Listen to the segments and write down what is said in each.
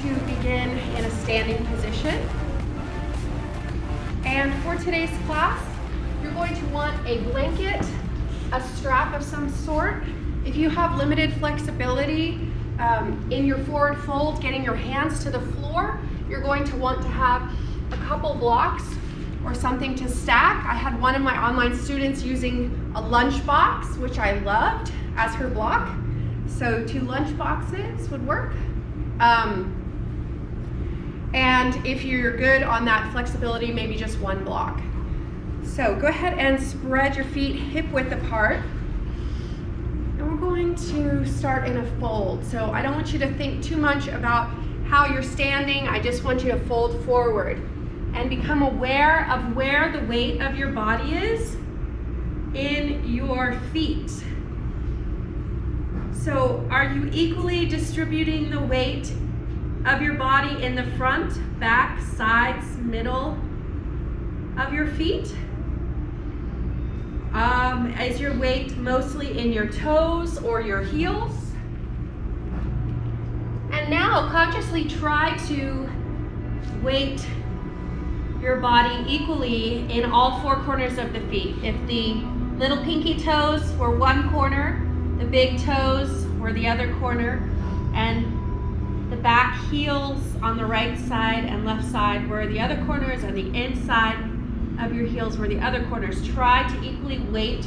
to begin in a standing position. And for today's class, you're going to want a blanket, a strap of some sort. If you have limited flexibility in your forward fold, getting your hands to the floor, you're going to want to have a couple blocks or something to stack. I had one of my online students using a lunch box, which I loved, as her block. So 2 lunch boxes would work. And if you're good on that flexibility, maybe just 1 block. So go ahead and spread your feet hip width apart. And we're going to start in a fold. So I don't want you to think too much about how you're standing. I just want you to fold forward and become aware of where the weight of your body is in your feet. So are you equally distributing the weight of your body in the front, back, sides, middle of your feet? Is your weight mostly in your toes or your heels? And now consciously try to weight your body equally in all 4 corners of the feet. If the little pinky toes were one corner, the big toes were the other corner, and the back heels on the right side and left side were the other corners, and the inside of your heels were the other corners. Try to equally weight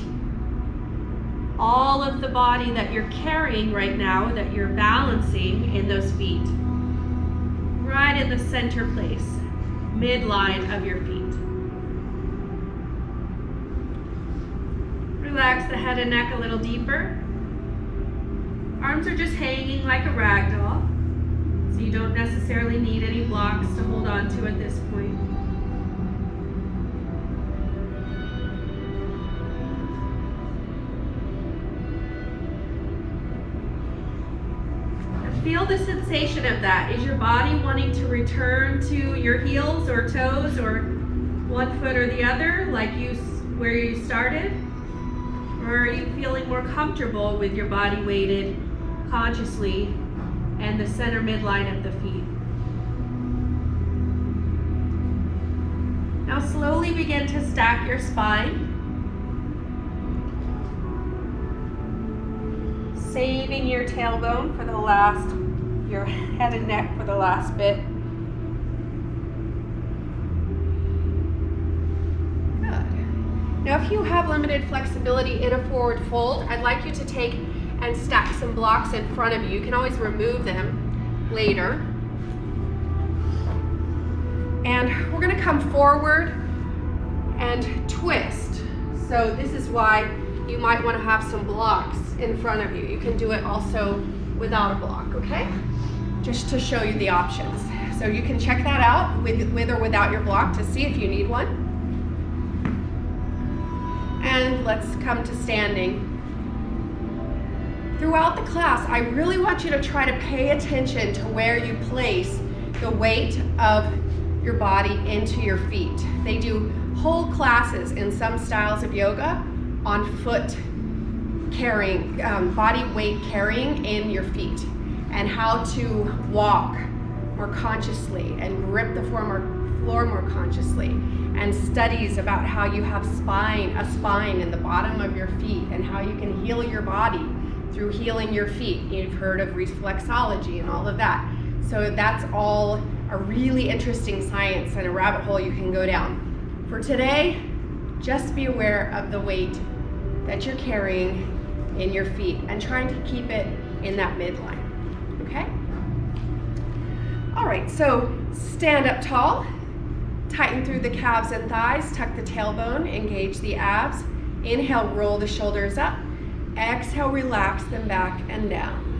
all of the body that you're carrying right now, that you're balancing in those feet, right in the center place, midline of your feet. Relax the head and neck a little deeper. Arms are just hanging like a rag doll, so you don't necessarily need any blocks to hold on to at this point. Feel the sensation of that. Is your body wanting to return to your heels or toes or one foot or the other, like where you started? Or are you feeling more comfortable with your body weighted consciously and the center midline of the feet? Now slowly begin to stack your spine, saving your tailbone for the last, your head and neck for the last bit. Good. Now if you have limited flexibility in a forward fold, I'd like you to take and stack some blocks in front of you. You can always remove them later. And we're going to come forward and twist. So this is why you might want to have some blocks in front of you. You can do it also without a block, okay? Just to show you the options. So you can check that out with or without your block to see if you need one. And let's come to standing. Throughout the class, I really want you to try to pay attention to where you place the weight of your body into your feet. They do whole classes in some styles of yoga on foot carrying, body weight carrying in your feet, and how to walk more consciously and grip the floor more consciously, and studies about how you have a spine in the bottom of your feet and how you can heal your body through healing your feet. You've heard of reflexology and all of that. So that's all a really interesting science and a rabbit hole you can go down. For today, just be aware of the weight that you're carrying in your feet and trying to keep it in that midline, okay? All right, so stand up tall, tighten through the calves and thighs, tuck the tailbone, engage the abs. Inhale, roll the shoulders up. Exhale, relax them back and down.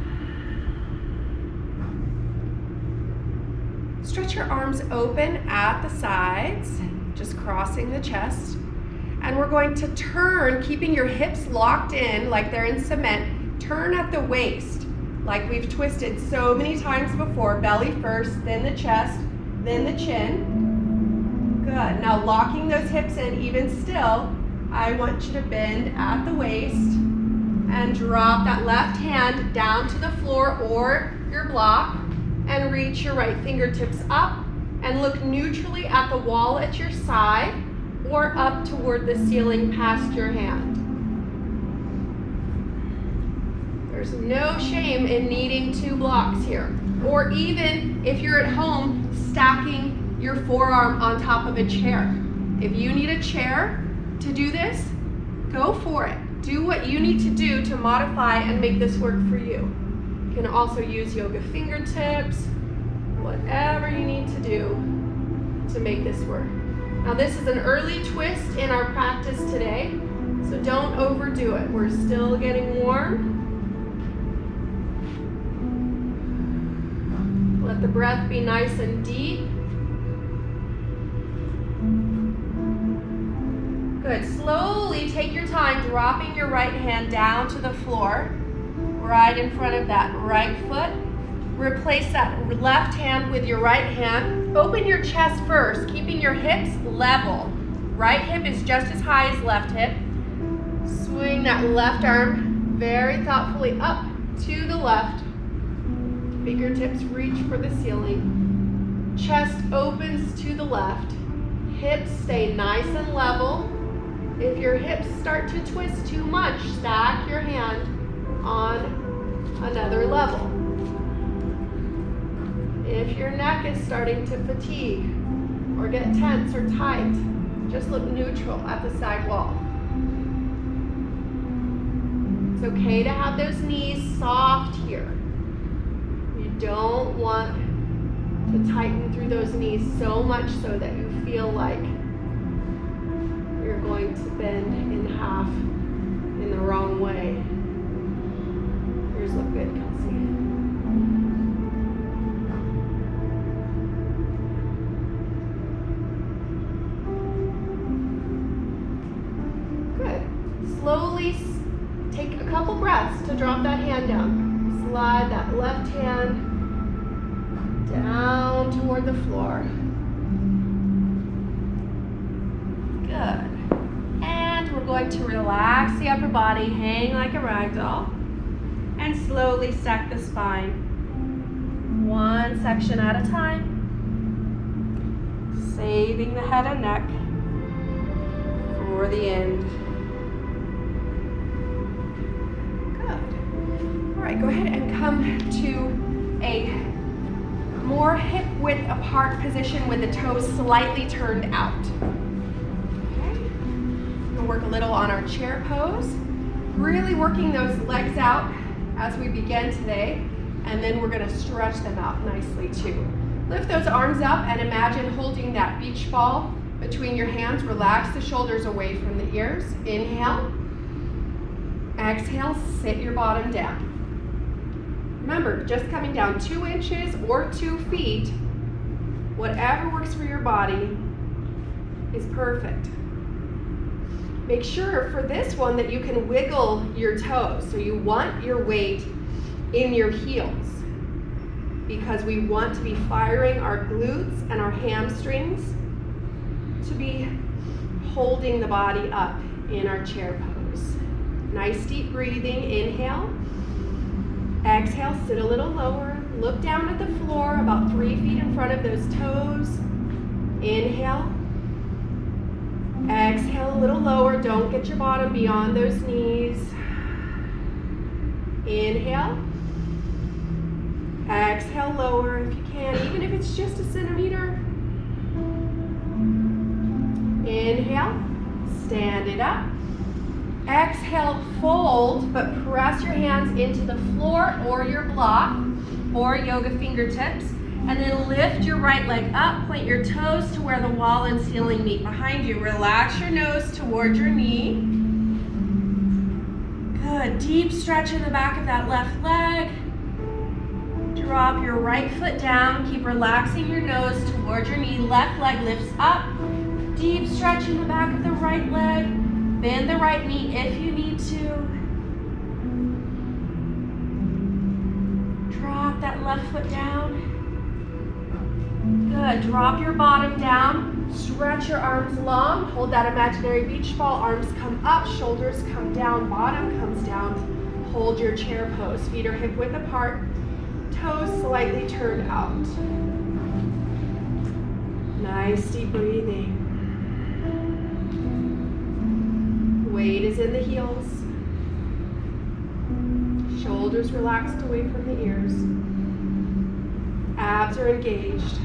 Stretch your arms open at the sides, just crossing the chest. And we're going to turn, keeping your hips locked in like they're in cement. Turn at the waist, like we've twisted so many times before. Belly first, then the chest, then the chin. Good. Now locking those hips in even still, I want you to bend at the waist and drop that left hand down to the floor or your block and reach your right fingertips up and look neutrally at the wall at your side or up toward the ceiling past your hand. There's no shame in needing 2 blocks here. Or even if you're at home, stacking your forearm on top of a chair. If you need a chair to do this, go for it. Do what you need to do to modify and make this work for you. You can also use yoga fingertips, whatever you need to do to make this work. Now this is an early twist in our practice today, so don't overdo it. We're still getting warm. Let the breath be nice and deep. Good. Slowly take your time dropping your right hand down to the floor, right in front of that right foot. Replace that left hand with your right hand. Open your chest first, keeping your hips level. Right hip is just as high as left hip. Swing that left arm very thoughtfully up to the left. Fingertips reach for the ceiling. Chest opens to the left. Hips stay nice and level. If your hips start to twist too much, stack your hand on another level. If your neck is starting to fatigue or get tense or tight, just look neutral at the side wall. It's okay to have those knees soft here. You don't want to tighten through those knees so much so that you feel like you're going to bend in half in the wrong way. Yours look good, Kelsey. Good. Slowly take a couple breaths to drop that hand down. Slide that left hand down toward the floor. Good. And we're going to relax the upper body, hang like a rag doll, and slowly stack the spine. One section at a time. Saving the head and neck for the end. Good. All right, go ahead and come to a more hip width apart position with the toes slightly turned out. Okay. We'll work a little on our chair pose. Really working those legs out as we begin today, and then we're going to stretch them out nicely too. Lift those arms up and imagine holding that beach ball between your hands. Relax the shoulders away from the ears. Inhale. Exhale, sit your bottom down. Remember, just coming down 2 inches or 2 feet, whatever works for your body is perfect. Make sure for this one that you can wiggle your toes. So you want your weight in your heels because we want to be firing our glutes and our hamstrings to be holding the body up in our chair pose. Nice deep breathing. Inhale. Exhale, sit a little lower. Look down at the floor about 3 feet in front of those toes. Inhale. Exhale a little lower. Don't get your bottom beyond those knees. Inhale. Exhale, lower if you can, even if it's just a centimeter. Inhale. Stand it up. Exhale, fold, but press your hands into the floor or your block or yoga fingertips. And then lift your right leg up, point your toes to where the wall and ceiling meet behind you. Relax your nose toward your knee. Good, deep stretch in the back of that left leg. Drop your right foot down, keep relaxing your nose toward your knee. Left leg lifts up. Deep stretch in the back of the right leg. Bend the right knee if you need to. Drop that left foot down. Good. Drop your bottom down. Stretch your arms long. Hold that imaginary beach ball. Arms come up, shoulders come down, bottom comes down. Hold your chair pose. Feet are hip width apart. Toes slightly turned out. Nice deep breathing. Weight is in the heels. Shoulders relaxed away from the ears. Abs are engaged.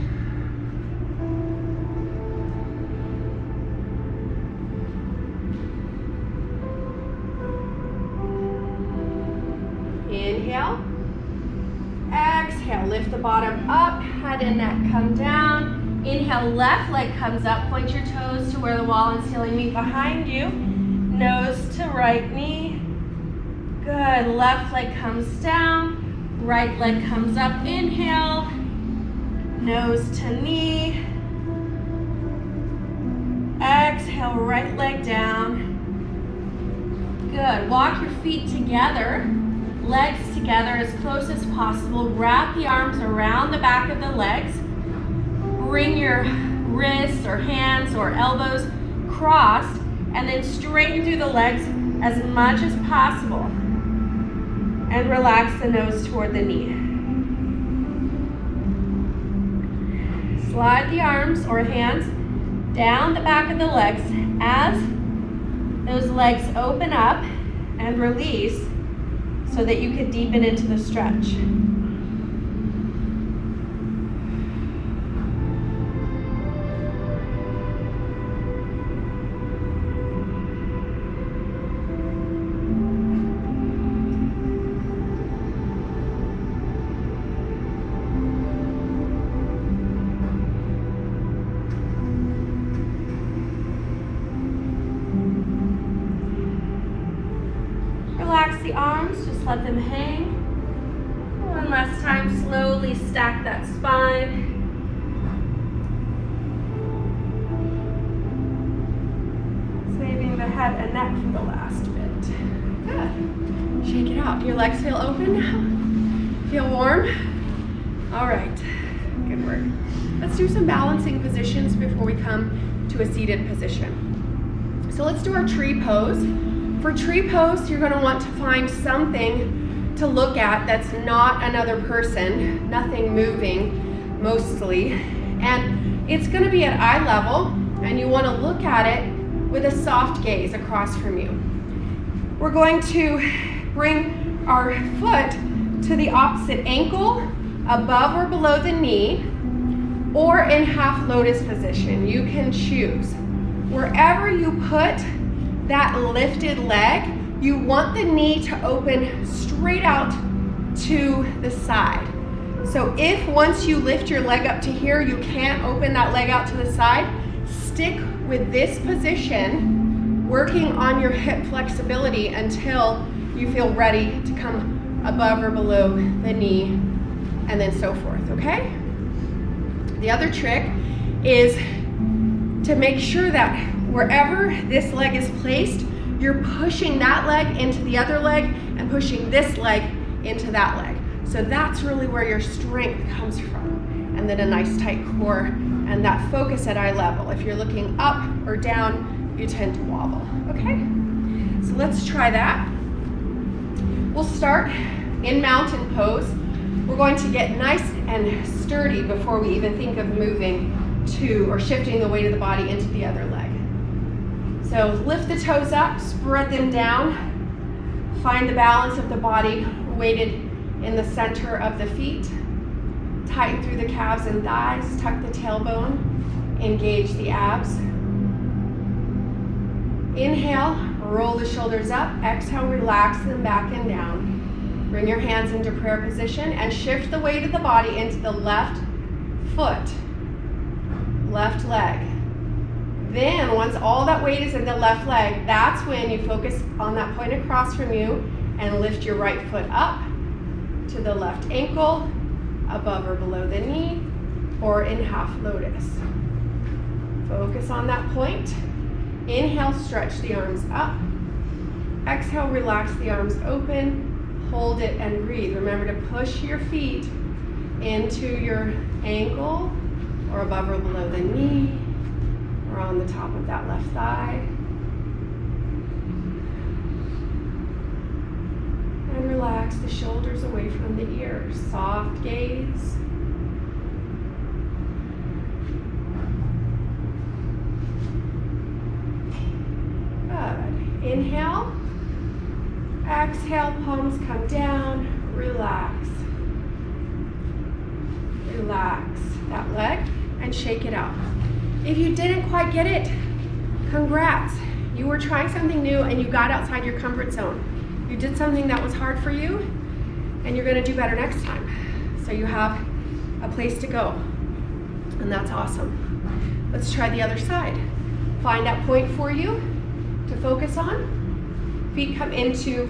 Inhale. Exhale, lift the bottom up, head and neck come down. Inhale, left leg comes up, point your toes to where the wall and ceiling meet behind you. Nose to right knee. Good, left leg comes down, right leg comes up. Inhale, nose to knee. Exhale, right leg down. Good, walk your feet together, legs together as close as possible. Wrap the arms around the back of the legs. Bring your wrists or hands or elbows crossed, and then straighten through the legs as much as possible. And relax the nose toward the knee. Slide the arms or hands down the back of the legs as those legs open up and release so that you can deepen into the stretch. Relax the arms, just let them hang. One last time, slowly stack that spine. Saving the head and neck for the last bit. Good. Shake it out. Do your legs feel open now? Feel warm? All right, good work. Let's do some balancing positions before we come to a seated position. So let's do our tree pose. For tree pose, you're going to want to find something to look at that's not another person, nothing moving mostly, and it's going to be at eye level, and you want to look at it with a soft gaze across from you. We're going to bring our foot to the opposite ankle, above or below the knee, or in half lotus position. You can choose. Wherever you put that lifted leg, you want the knee to open straight out to the side. So if once you lift your leg up to here, you can't open that leg out to the side, stick with this position, working on your hip flexibility until you feel ready to come above or below the knee, and then so forth, okay? The other trick is to make sure that wherever this leg is placed, you're pushing that leg into the other leg and pushing this leg into that leg. So that's really where your strength comes from. And then a nice tight core and that focus at eye level. If you're looking up or down, you tend to wobble, okay? So let's try that. We'll start in mountain pose. We're going to get nice and sturdy before we even think of moving to or shifting the weight of the body into the other leg. So lift the toes up, spread them down. Find the balance of the body weighted in the center of the feet. Tighten through the calves and thighs, tuck the tailbone, engage the abs. Inhale, roll the shoulders up. Exhale, relax them back and down. Bring your hands into prayer position and shift the weight of the body into the left foot, left leg. Then once all that weight is in the left leg, that's when you focus on that point across from you and lift your right foot up to the left ankle, above or below the knee, or in half lotus. Focus on that point. Inhale, stretch the arms up. Exhale, relax the arms open. Hold it and breathe. Remember to push your feet into your ankle or above or below the knee or on the top of that left thigh. And relax the shoulders away from the ears. Soft gaze. Good. Inhale. Exhale, palms come down. Relax. Relax that leg and shake it out. If you didn't quite get it, congrats. You were trying something new and you got outside your comfort zone. You did something that was hard for you and you're gonna do better next time. So you have a place to go and that's awesome. Let's try the other side. Find that point for you to focus on. Feet come into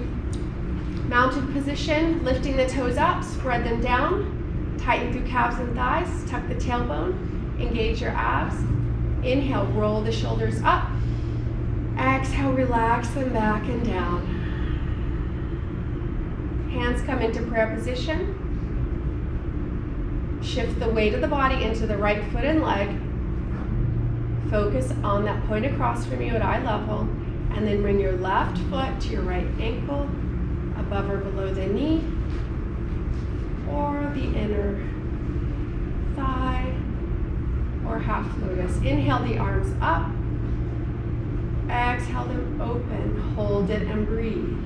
mounted position, lifting the toes up, spread them down, tighten through calves and thighs, tuck the tailbone, engage your abs. Inhale, roll the shoulders up. Exhale, relax them back and down. Hands come into prayer position. Shift the weight of the body into the right foot and leg. Focus on that point across from you at eye level, and then bring your left foot to your right ankle, above or below the knee, or the inner thigh, or half lotus. Inhale the arms up. Exhale them open. Hold it and breathe.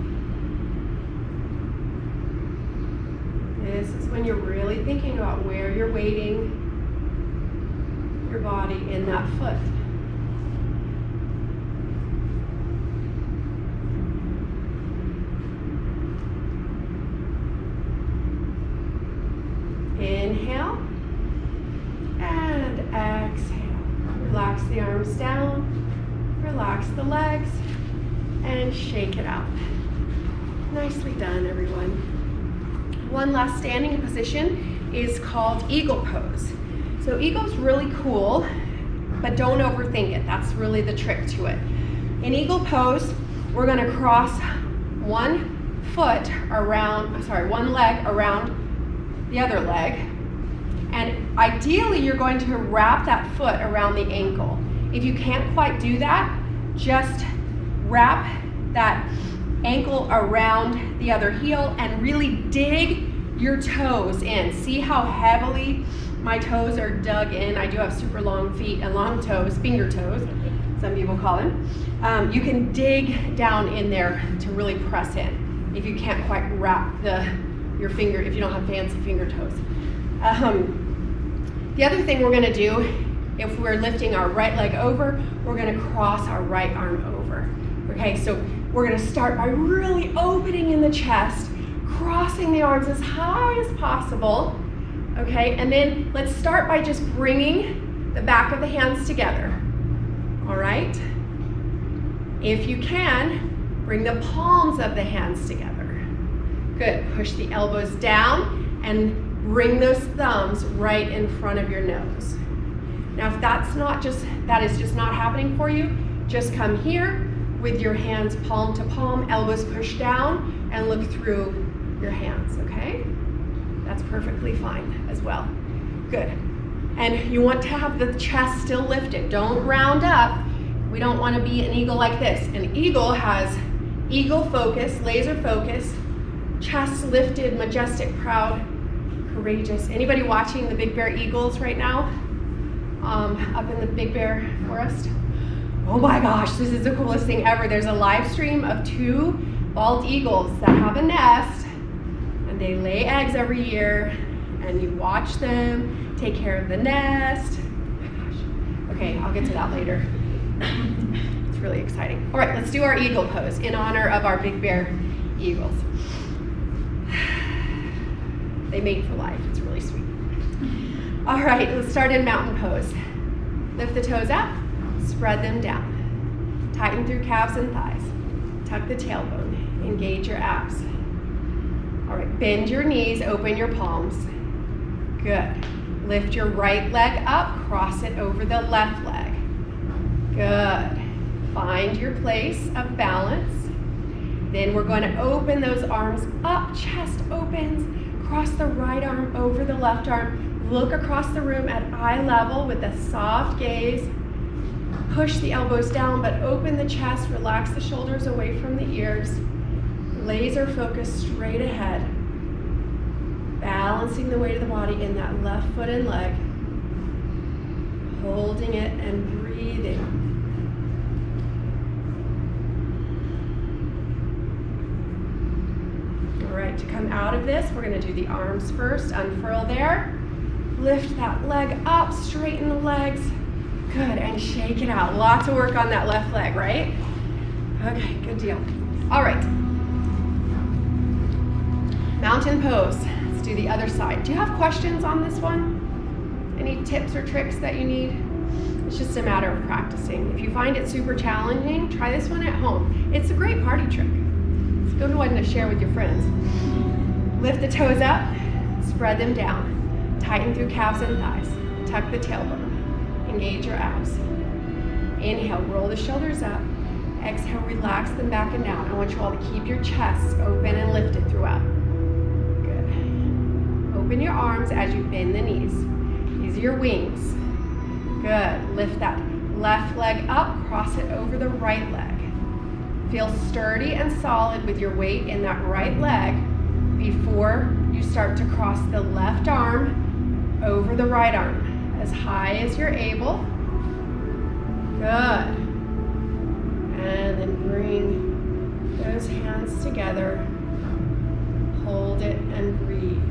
This is when you're really thinking about where you're weighting your body in that foot. Inhale and exhale. Relax the arms down, relax the legs, and shake it out. Nicely done, everyone. One last standing position is called eagle pose. So eagle's really cool, but don't overthink it. That's really the trick to it. In eagle pose, we're gonna cross one leg around the other leg. And ideally, you're going to wrap that foot around the ankle. If you can't quite do that, just wrap that ankle around the other heel and really dig your toes in. See how heavily my toes are dug in? I do have super long feet and long toes, finger toes, some people call them. You can dig down in there to really press in if you can't quite wrap your finger, if you don't have fancy finger toes. The other thing we're gonna do, if we're lifting our right leg over, we're gonna cross our right arm over. Okay, so we're gonna start by really opening in the chest, crossing the arms as high as possible. Okay, and then let's start by just bringing the back of the hands together. All right? If you can, bring the palms of the hands together. Good, push the elbows down and bring those thumbs right in front of your nose. Now if that is just not happening for you, just come here with your hands palm to palm, elbows pushed down, and look through your hands, okay? That's perfectly fine as well. Good. And you want to have the chest still lifted. Don't round up. We don't want to be an eagle like this. An eagle has eagle focus, laser focus, chest lifted, majestic, proud, courageous. Anybody watching the Big Bear Eagles right now? Up in the Big Bear Forest? Oh my gosh, this is the coolest thing ever. There's a live stream of 2 bald eagles that have a nest, and they lay eggs every year, and you watch them take care of the nest. Oh my gosh. Okay, I'll get to that later. It's really exciting. All right, let's do our eagle pose in honor of our Big Bear Eagles. They mate for life. It's really sweet. All right, let's start in mountain pose. Lift the toes up, spread them down. Tighten through calves and thighs. Tuck the tailbone. Engage your abs. All right, bend your knees, open your palms. Good. Lift your right leg up, cross it over the left leg. Good. Find your place of balance. Then we're going to open those arms up, chest opens. Cross the right arm over the left arm. Look across the room at eye level with a soft gaze. Push the elbows down, but open the chest. Relax the shoulders away from the ears. laser focus straight ahead. Balancing the weight of the body in that left foot and leg. Holding it and breathing. All right, to come out of this, we're going to do the arms first. Unfurl there. Lift that leg up, straighten the legs. Good, and shake it out. Lots of work on that left leg, right? Okay, good deal. All right. Mountain pose. Let's do the other side. Do you have questions on this one? Any tips or tricks that you need? It's just a matter of practicing. If you find it super challenging, try this one at home. It's a great party trick. It's a good one to share with your friends. Lift the toes up, spread them down. Tighten through calves and thighs. Tuck the tailbone. Engage your abs. Inhale, roll the shoulders up. Exhale, relax them back and down. I want you all to keep your chests open and lifted throughout. Good. Open your arms as you bend the knees. These are your wings. Good. Lift that left leg up, cross it over the right leg. Feel sturdy and solid with your weight in that right leg before you start to cross the left arm over the right arm. As high as you're able. Good. And then bring those hands together. Hold it and breathe.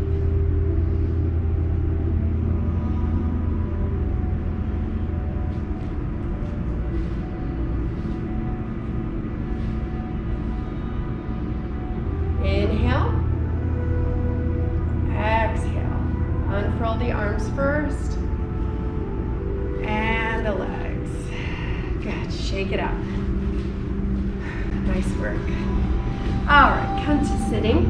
Inhale. Exhale. Unfurl the arms first. And the legs. Good, shake it up. Nice work. All right, come to sitting.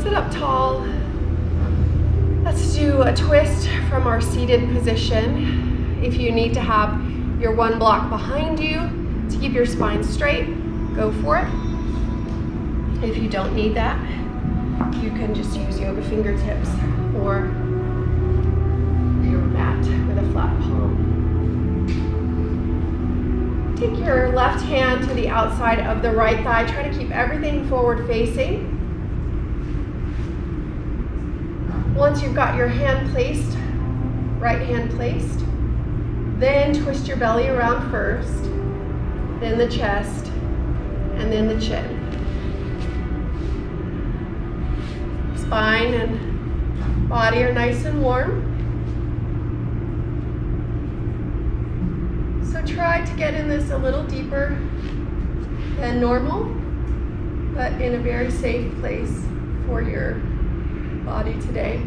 Sit up tall. Let's do a twist from our seated position. If you need to have your one block behind you to keep your spine straight, go for it. If you don't need that, you can just use yoga fingertips or your mat with a flat palm. Take your left hand to the outside of the right thigh. Try to keep everything forward facing. Once you've got your hand placed, right hand placed, then twist your belly around first, then the chest, and then the chin. Spine and body are nice and warm. So try to get in this a little deeper than normal, but in a very safe place for your body today.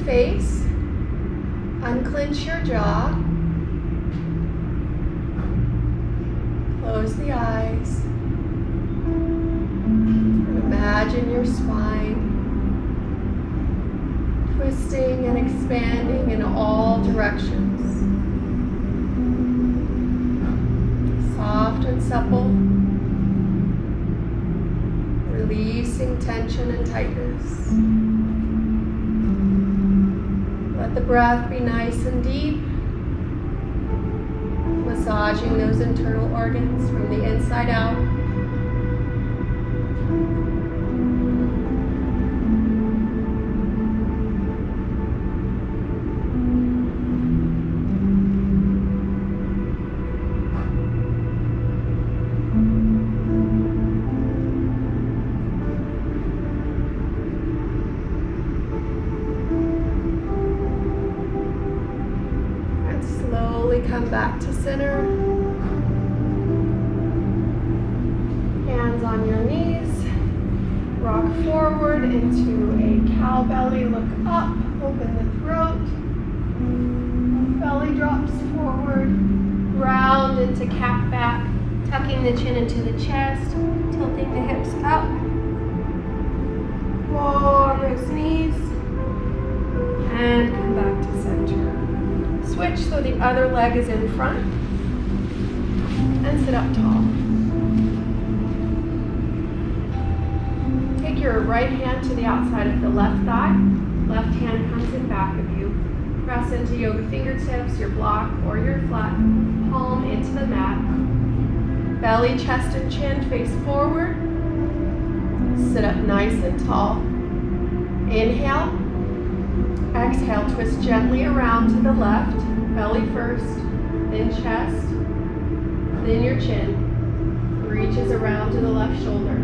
Face, unclench your jaw, close the eyes, and imagine your spine twisting and expanding in all directions. Soft and supple, releasing tension and tightness. Let the breath be nice and deep, massaging those internal organs from the inside out. Come back to center. Hands on your knees. Rock forward into a cow belly. Look up. Open the throat. Belly drops forward, round into cat back, tucking the chin into the chest, tilting the hips up. Roll on those knees, and come back to center. Switch so the other leg is in front, and sit up tall. Take your right hand to the outside of the left thigh. Left hand comes in back of you. Press into yoga fingertips, your block or your flat palm into the mat. Belly, chest, and chin face forward. Sit up nice and tall. Inhale. Exhale, twist gently around to the left. Belly first, then chest, then your chin. Reaches around to the left shoulder.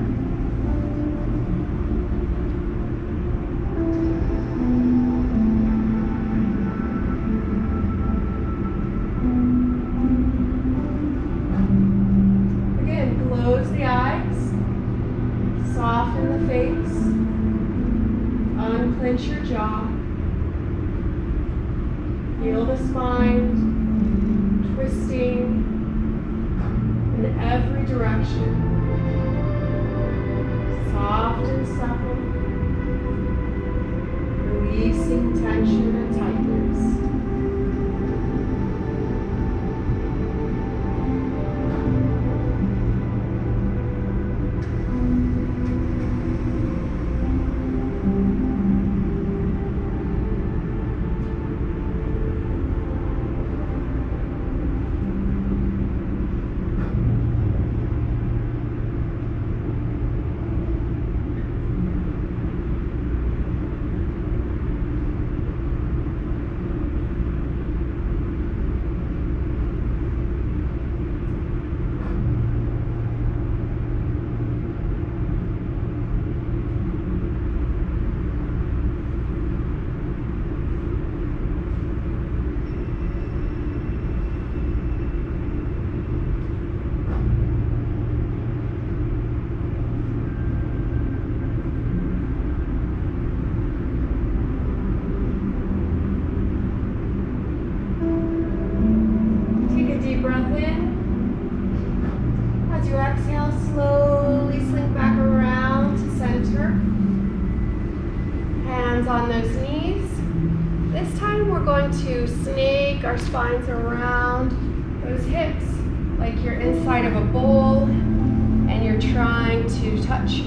Close the eyes, soften the face, unclench your jaw, feel the spine twisting in every direction, soft and supple, releasing tension and tightness. On those knees. This time we're going to snake our spines around those hips like you're inside of a bowl and you're trying to touch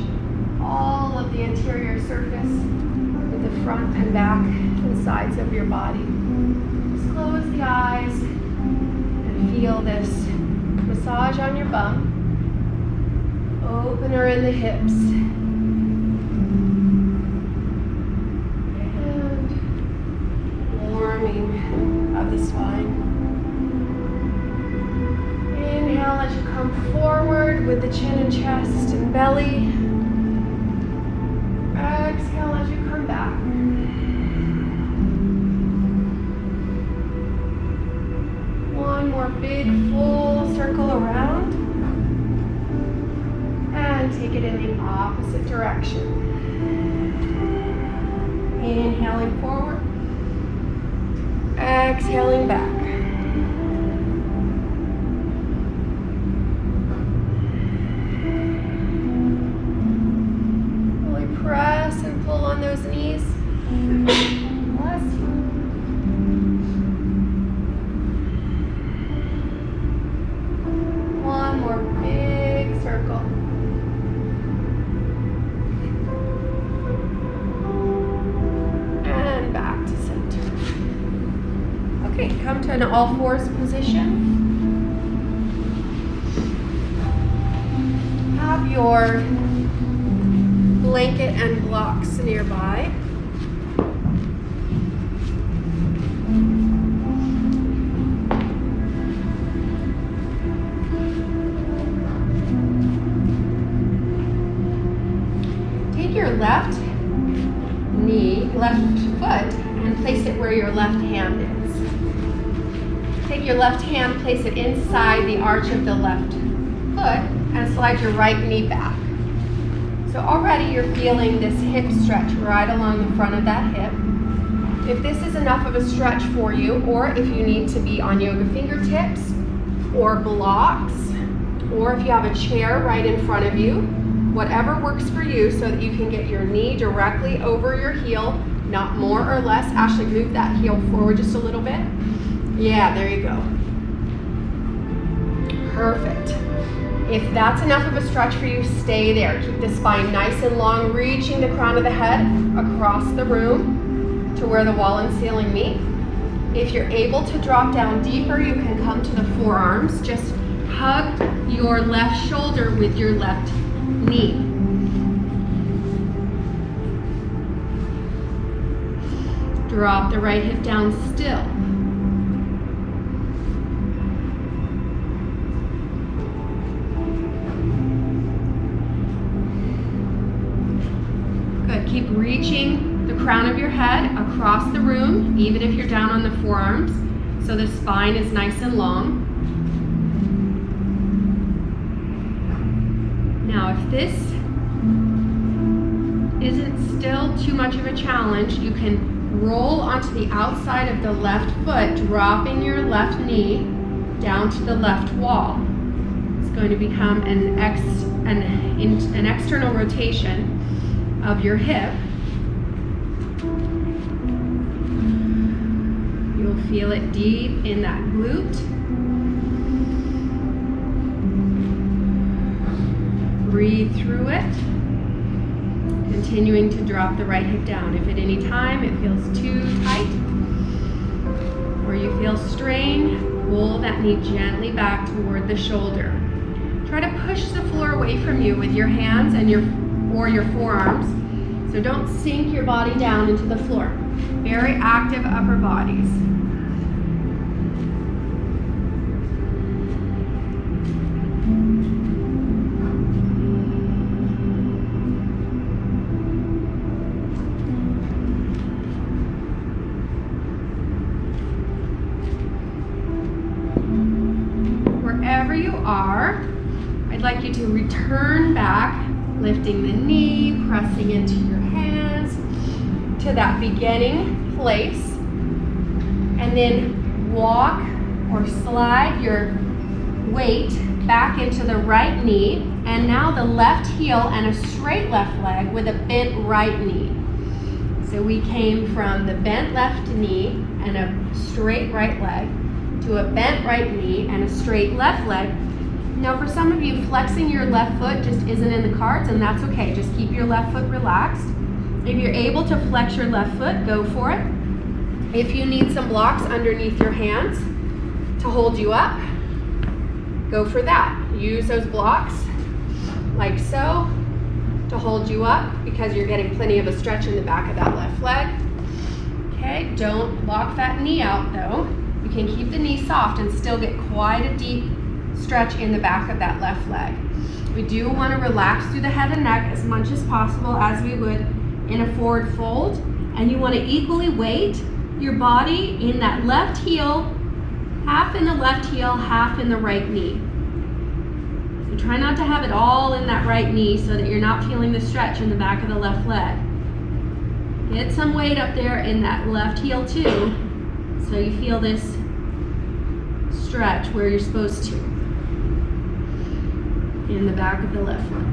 all of the interior surface with the front and back and sides of your body. Just close the eyes and feel this massage on your bum. Opener in the hips. Of the spine. Inhale as you come forward with the chin and chest and belly. Exhale as you come back. One more big full circle around. And take it in the opposite direction. Inhaling forward. Exhaling back. Really press and pull on those knees. Bless you. One more big circle. And back to center. Okay, come to an all fours position. Have your blanket and blocks nearby. Take your left foot, and place it where your left hand is. Take your left hand, place it inside the arch of the left foot, and slide your right knee back. So already you're feeling this hip stretch right along the front of that hip. if this is enough of a stretch for you, or if you need to be on yoga fingertips or blocks, or if you have a chair right in front of you, whatever works for you so that you can get your knee directly over your heel, not more or less. Ashley, move that heel forward just a little bit. Yeah, there you go. Perfect. If that's enough of a stretch for you, stay there. Keep the spine nice and long, reaching the crown of the head across the room to where the wall and ceiling meet. If you're able to drop down deeper, you can come to the forearms. Just hug your left shoulder with your left knee. Drop the right hip down still. Good. Keep reaching the crown of your head across the room, even if you're down on the forearms, so the spine is nice and long. Now, if this isn't still too much of a challenge, you can roll onto the outside of the left foot, dropping your left knee down to the left wall. It's going to become an external rotation of your hip. You'll feel it deep in that glute. Breathe through it, continuing to drop the right hip down. If at any time it feels too tight or you feel strain, pull that knee gently back toward the shoulder. Try to push the floor away from you with your hands and your forearms, so don't sink your body down into the floor. Very active upper bodies. Wherever you are, I'd like you to return back, lifting the knee, pressing into your hands to that beginning place, and then walk or slide your weight back into the right knee, and now the left heel and a straight left leg with a bent right knee. So we came from the bent left knee and a straight right leg to a bent right knee and a straight left leg. Now for some of you, flexing your left foot just isn't in the cards, and that's okay. Just keep your left foot relaxed. If you're able to flex your left foot, go for it. If you need some blocks underneath your hands to hold you up, go for that. Use those blocks like so to hold you up, because you're getting plenty of a stretch in the back of that left leg. Okay, don't lock that knee out though. You can keep the knee soft and still get quite a deep stretch in the back of that left leg. We do want to relax through the head and neck as much as possible, as we would in a forward fold, and you want to equally weight your body in that left heel, half in the left heel, half in the right knee. So try not to have it all in that right knee so that you're not feeling the stretch in the back of the left leg. Get some weight up there in that left heel too, so you feel this stretch where you're supposed to in the back of the left leg.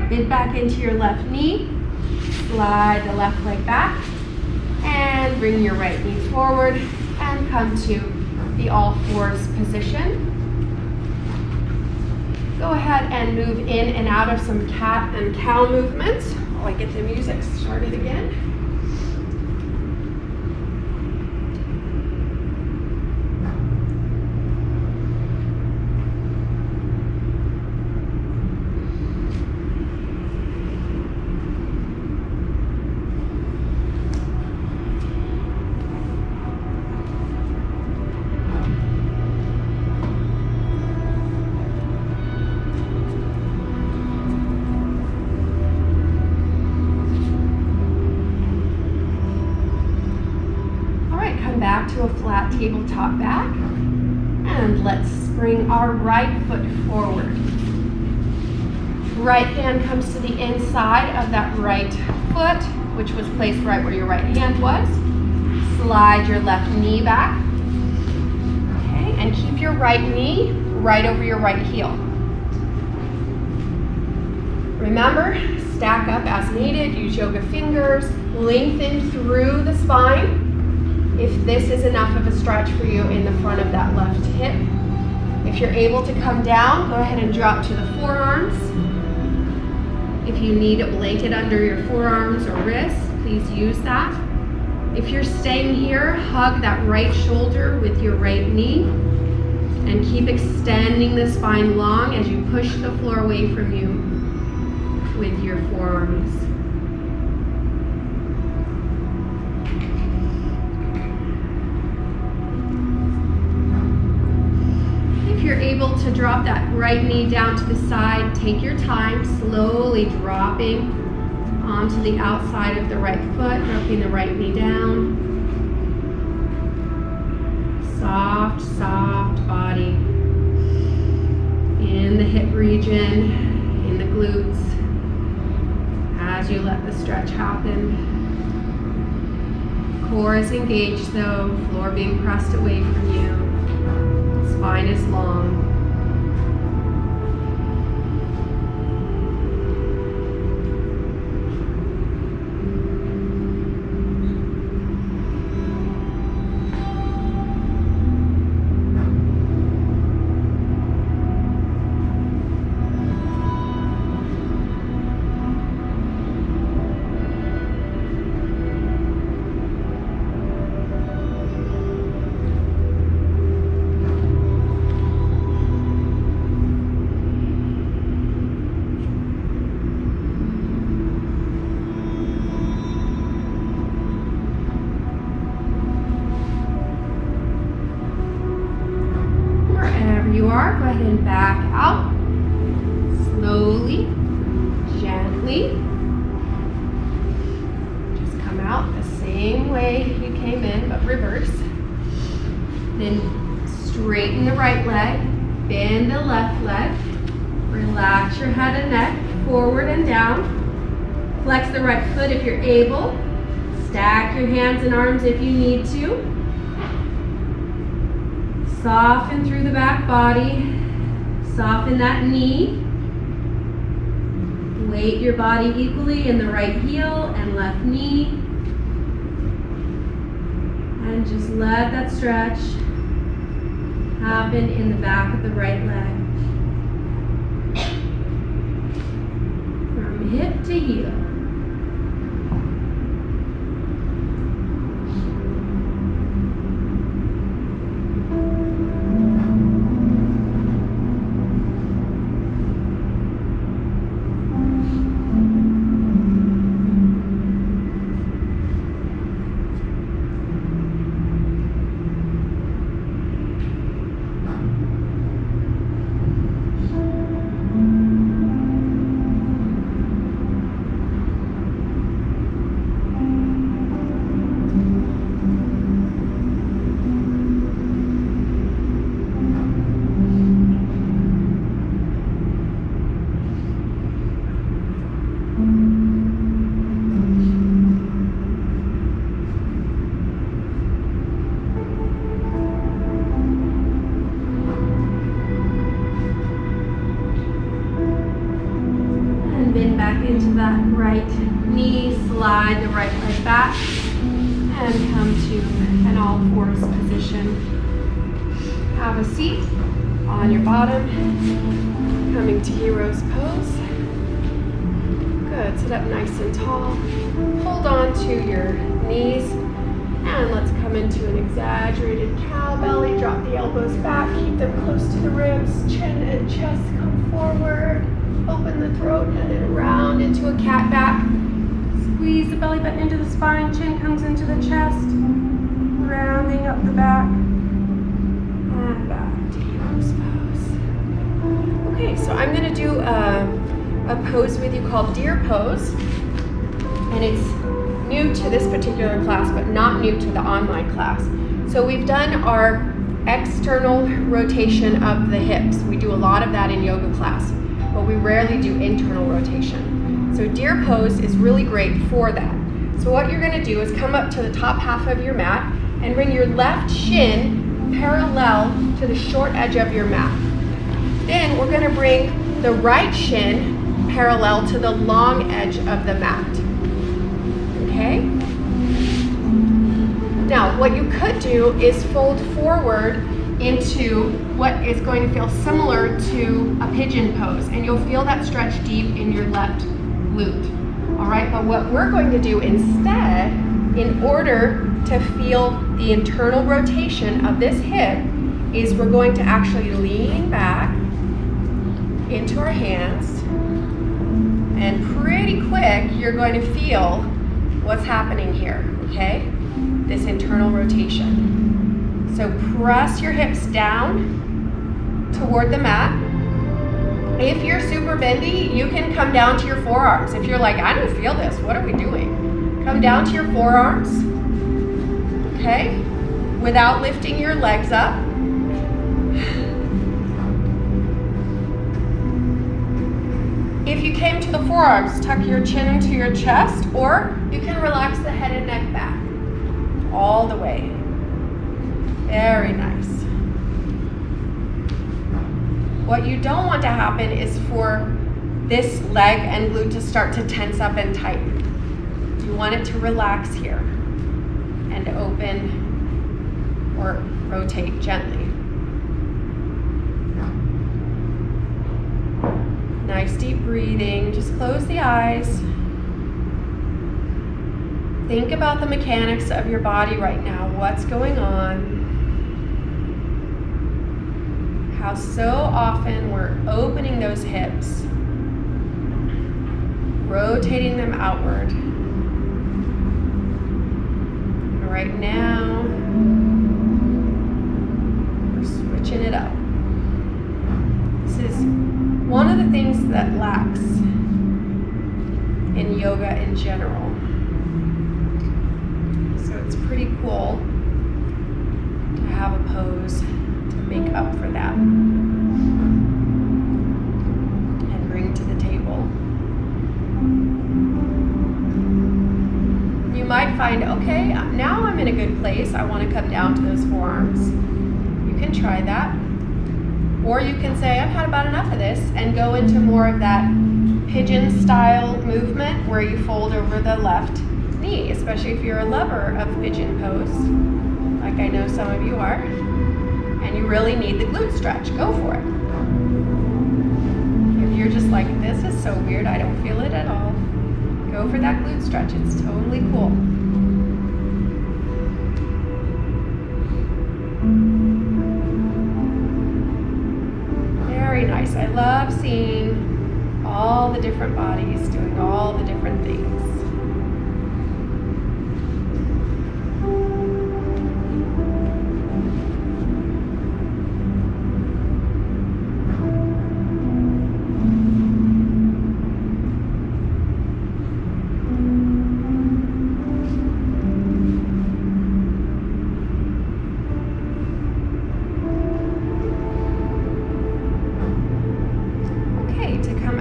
Bend back into your left knee, slide the left leg back, and bring your right knee forward and come to the all fours position. Go ahead and move in and out of some cat and cow movements while I get the music started again. tabletop back. And let's bring our right foot forward. Right hand comes to the inside of that right foot, which was placed right where your right hand was. Slide your left knee back. Okay, and keep your right knee right over your right heel. Remember, stack up as needed, use yoga fingers, lengthen through the spine. If this is enough of a stretch for you in the front of that left hip. If you're able to come down, go ahead and drop to the forearms. If you need a blanket under your forearms or wrists, please use that. If you're staying here, hug that right shoulder with your right knee and keep extending the spine long as you push the floor away from you with your forearms. If you're able to drop that right knee down to the side, take your time, slowly dropping onto the outside of the right foot, dropping the right knee down. Soft, soft body in the hip region, in the glutes, as you let the stretch happen. Core is engaged though, floor being pressed away from you. Spine is long. You are, go ahead and back out, slowly, gently. Just come out the same way you came in, but reverse. Then straighten the right leg, bend the left leg, relax your head and neck, forward and down. Flex the right foot if you're able. Stack your hands and arms if you need to. Soften through the back body, soften that knee. Weight your body equally in the right heel and left knee. And just let that stretch happen in the back of the right leg. From hip to heel. Into that right knee, slide the right leg back, and come to an all fours position. Have a seat on your bottom, coming to hero's pose. Good, sit up nice and tall. Hold on to your knees, and let's come into an exaggerated cow belly. Drop the elbows back, keep them close to the ribs, chin and chest come forward. Open the throat and then round into a cat back. Squeeze the belly button into the spine, chin comes into the chest, rounding up the back, and back to hero's pose. Okay, so I'm going to do a pose with you called deer pose, and it's new to this particular class, but not new to the online class. So we've done our external rotation of the hips. We do a lot of that in yoga class, but we rarely do internal rotation. So deer pose is really great for that. So what you're gonna do is come up to the top half of your mat and bring your left shin parallel to the short edge of your mat. Then we're gonna bring the right shin parallel to the long edge of the mat. Okay? Now, what you could do is fold forward into what is going to feel similar to a pigeon pose, and you'll feel that stretch deep in your left glute. All right, but what we're going to do instead, in order to feel the internal rotation of this hip, is we're going to actually lean back into our hands, and pretty quick, you're going to feel what's happening here, okay? This internal rotation. So press your hips down toward the mat. If you're super bendy, you can come down to your forearms. If you're like, I don't feel this, what are we doing? Come down to your forearms, okay? Without lifting your legs up. If you came to the forearms, tuck your chin into your chest, or you can relax the head and neck back all the way. Very nice. What you don't want to happen is for this leg and glute to start to tense up and tighten. You want it to relax here and open or rotate gently. Nice deep breathing. Just close the eyes. Think about the mechanics of your body right now. What's going on? How so often we're opening those hips, rotating them outward. And right now, we're switching it up. This is one of the things that lacks in yoga in general. So it's pretty cool to have a pose to make up for that and bring to the table. You might find, okay, now I'm in a good place. I want to come down to those forearms. You can try that. Or you can say, I've had about enough of this, and go into more of that pigeon style movement where you fold over the left knee, especially if you're a lover of pigeon pose, like I know some of you are, and you really need the glute stretch. Go for it. If you're just like, this is so weird, I don't feel it at all, go for that glute stretch. It's totally cool. Very nice. I love seeing all the different bodies doing all the different things.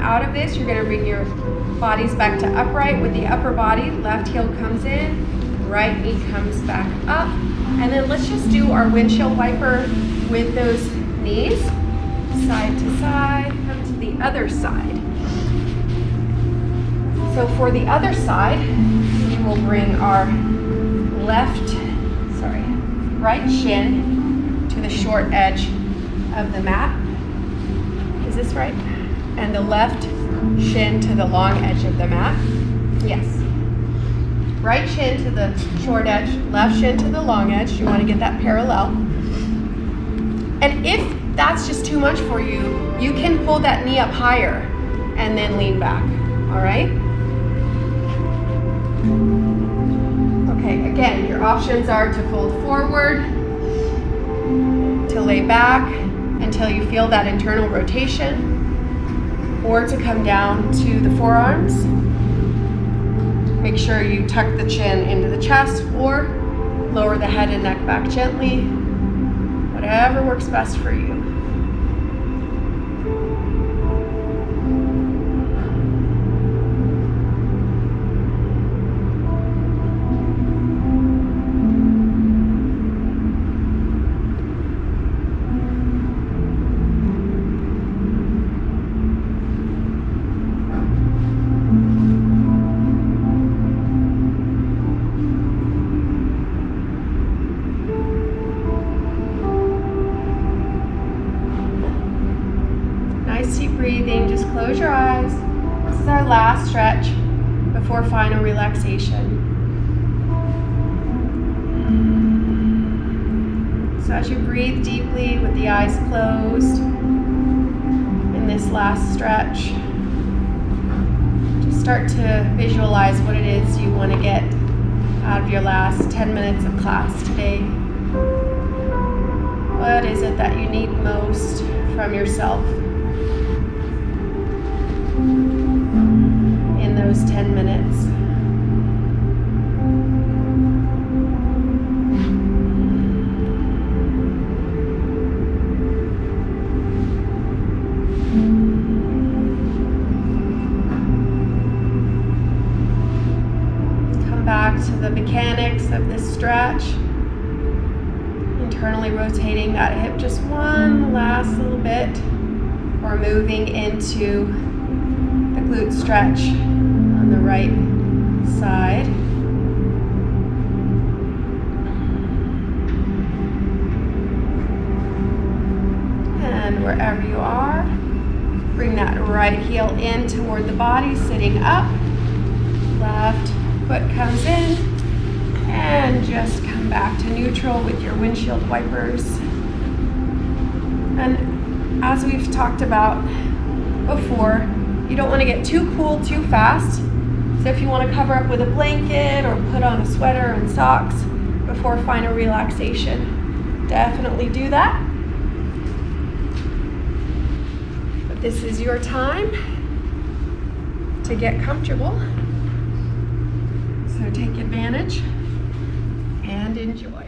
Out of this, you're going to bring your bodies back to upright with the upper body. Left heel comes in, right knee comes back up. And then let's just do our windshield wiper with those knees, side to side, come to the other side. So for the other side, we will bring our right shin to the short edge of the mat. Is this right? And the left shin to the long edge of the mat. Yes. Right shin to the short edge, left shin to the long edge. You want to get that parallel. And if that's just too much for you, you can pull that knee up higher and then lean back. All right? Okay, again, your options are to fold forward, to lay back until you feel that internal rotation, or to come down to the forearms. Make sure you tuck the chin into the chest, or Lower the head and neck back gently. Whatever works best for you. Breathing, just close your eyes. This is our last stretch before final relaxation. So as you breathe deeply with the eyes closed in this last stretch, just start to visualize what it is you want to get out of your last 10 minutes of class today. What is it that you need most from yourself in those 10 minutes? Come back to the mechanics of this stretch. Internally rotating that hip just one last little bit, or moving into the glute stretch on the right side. And wherever you are, bring that right heel in toward the body, sitting up. Left foot comes in, and just come back to neutral with your windshield wipers. And as we've talked about before, you don't want to get too cool too fast. So if you want to cover up with a blanket or put on a sweater and socks before final relaxation, definitely do that. But this is your time to get comfortable. So take advantage and enjoy.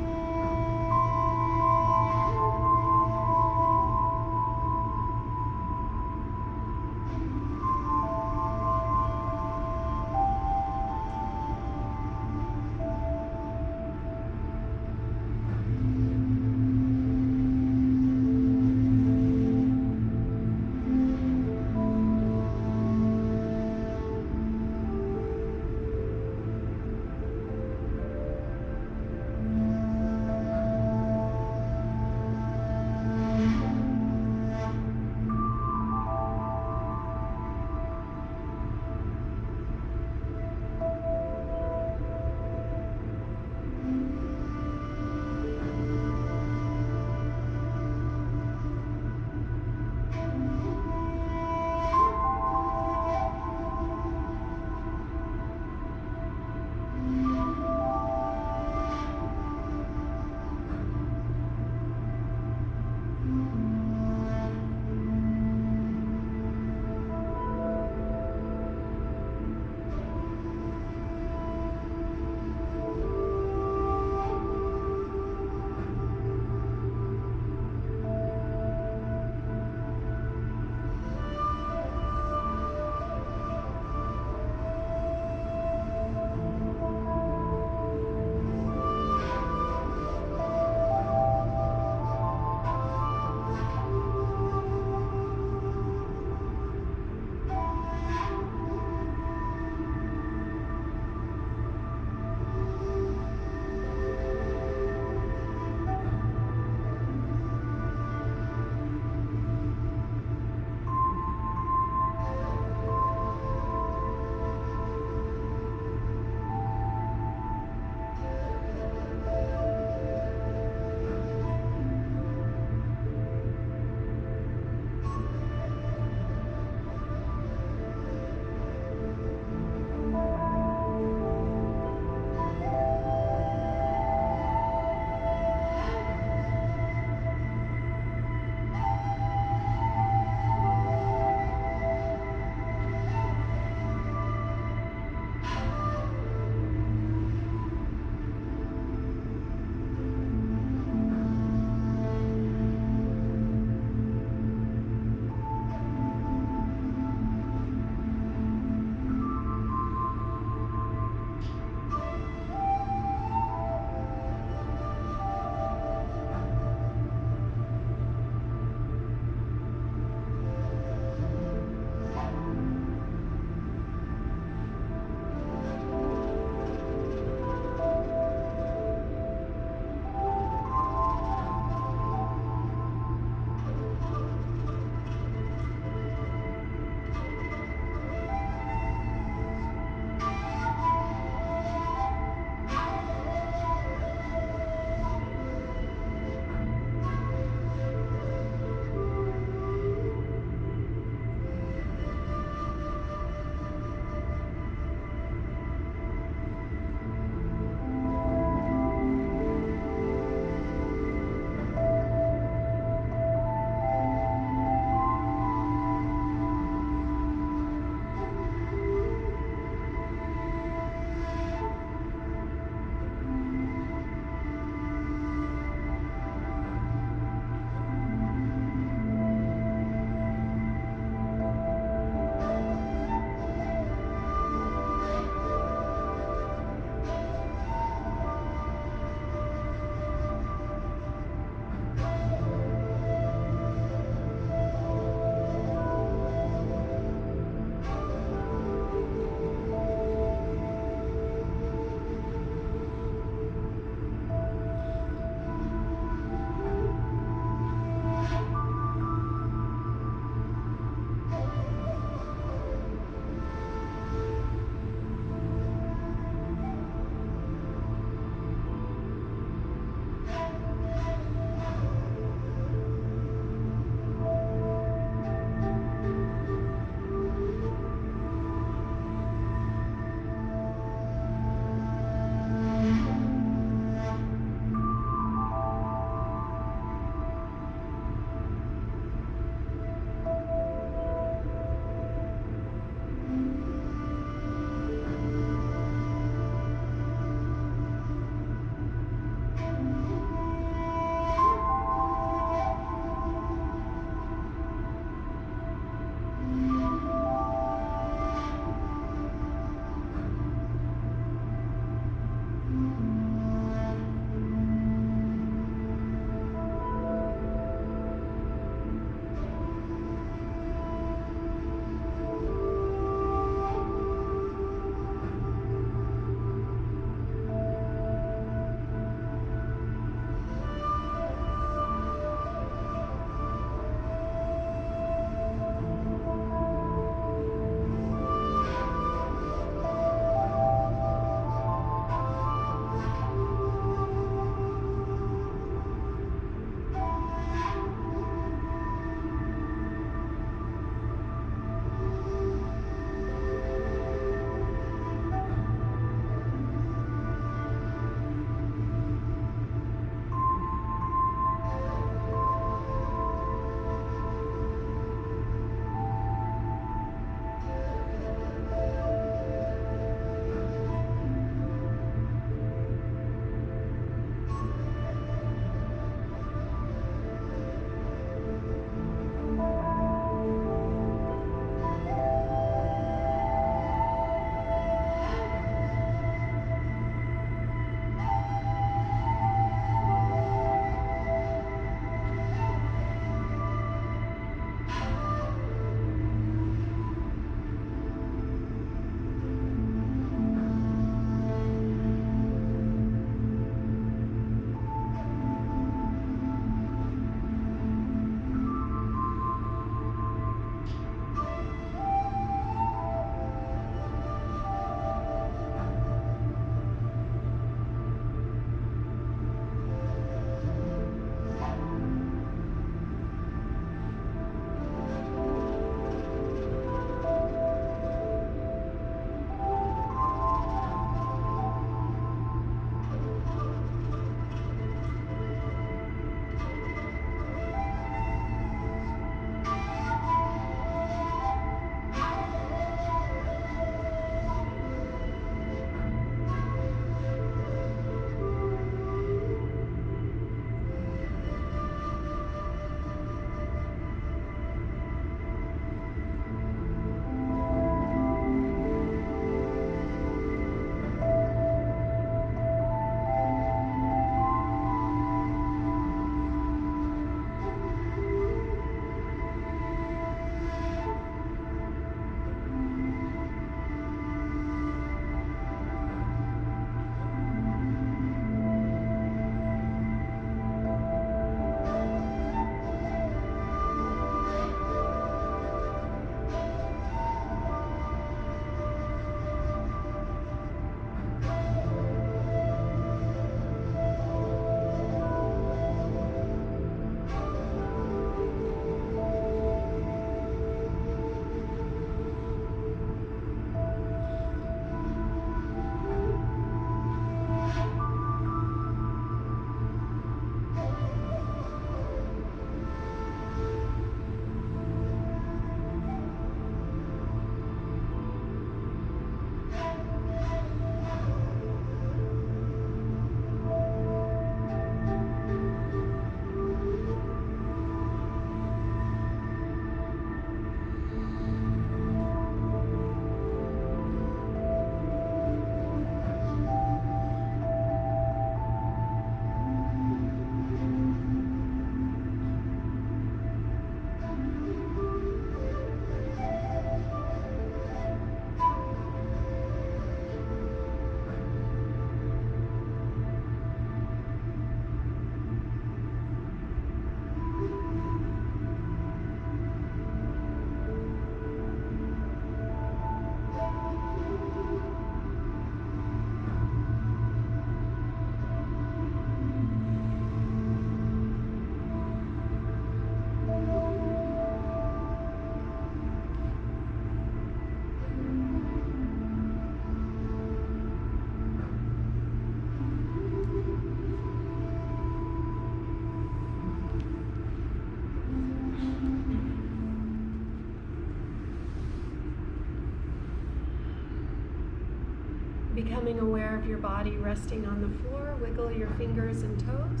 Becoming aware of your body resting on the floor, wiggle your fingers and toes.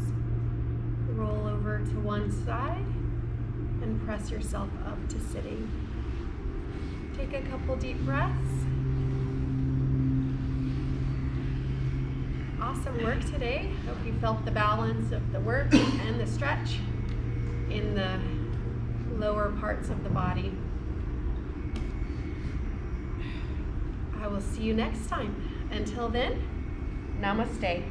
Roll over to one side and press yourself up to sitting. Take a couple deep breaths. Awesome work today. Hope you felt the balance of the work and the stretch in the lower parts of the body. I will see you next time. Until then, namaste.